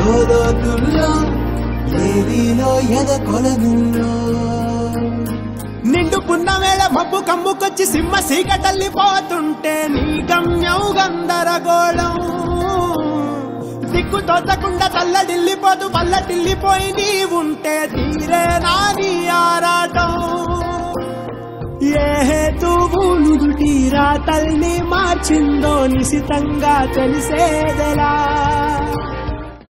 లోతుల్లో ఏరిలో ఎద కొలగుల్లో నిండు పున్నమేళ మబ్బు కమ్ముకొచ్చి సింహ సీకటల్లిపోతుంటే నీ గమ్యం గందరగోళం దిక్కు తోచకుండా తల్లడిల్లిపోతూ పల్లటిల్లిపోయి నీ ఉంటే తీరే నాని ఆరాటం ఏ హేతువులు దుటీరా తల్లి మార్చిందో నిశితంగా తెలిసేదెలా